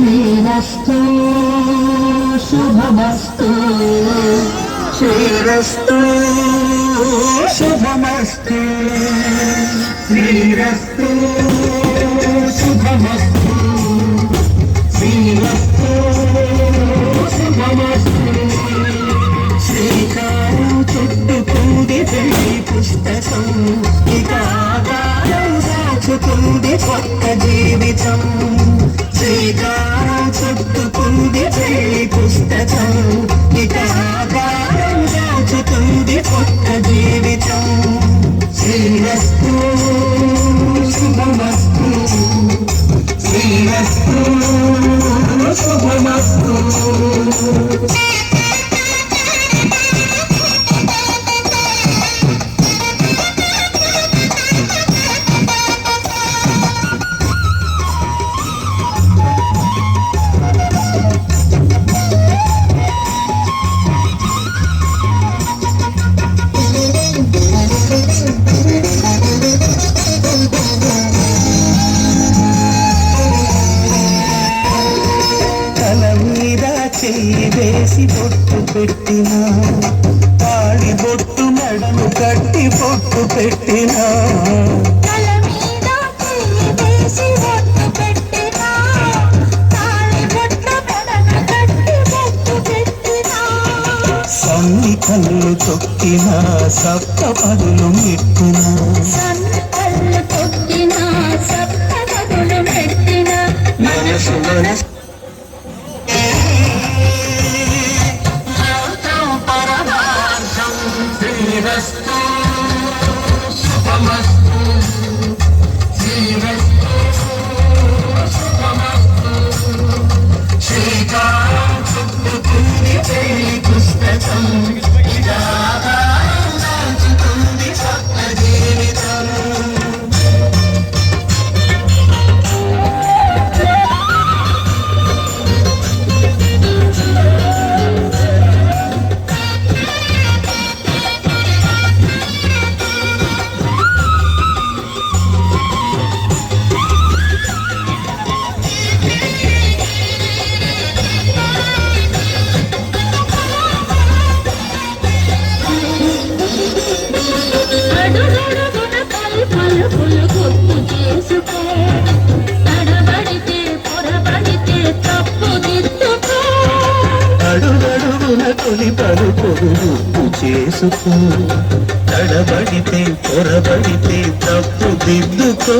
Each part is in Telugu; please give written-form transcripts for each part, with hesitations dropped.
శ్రీరస్తు శుభమస్తు శ్రీరస్తు శుభమస్తు శ్రీరస్తు శుభమస్తు శ్రీరస్తు శుభమస్తు శ్రీకారం చుట్టుకుంది పెళ్లి పుస్తకం ఇక ఆధారం దాచుకుంది కొత్త జీవితం శ్రీకారం చుట్టుకుంది పెళ్లి పుస్తకం ఇక ఆధారం దాచుకుంది కొత్త జీవితం శ్రీరస్తు శుభమస్తు శ్రీరస్తు శుభమస్తు చెయ్యి వేసి బొట్టు పెట్టినా తాళి బొట్టు మెడను కట్టి బొట్టు పెట్టినా సన్ని కళ్ళు తొక్కినా సప్త పదులు మెట్టినా మనసు మనసు శ్రీరస్తు శుభమస్తు శ్రీరస్తు శుభమస్తు శ్రీకారం చుట్టుకుంది పెళ్లి పుస్తకం ఇదాదారం దాచుకుంది కొత్త జీవితం అడుగడుగున తొలి పలుకులు గుర్తు చేసుకో తడబడితే పొరబడితే తప్పు దిద్దుకో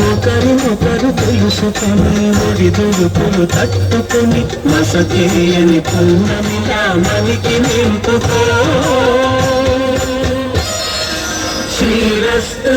ఒకరినొకరు తెలుసుకొని ఒడిదుడుకులు తట్టుకొని మసతేయని పూర్ణమిగా మనకి నింపుకో శ్రీరస్తు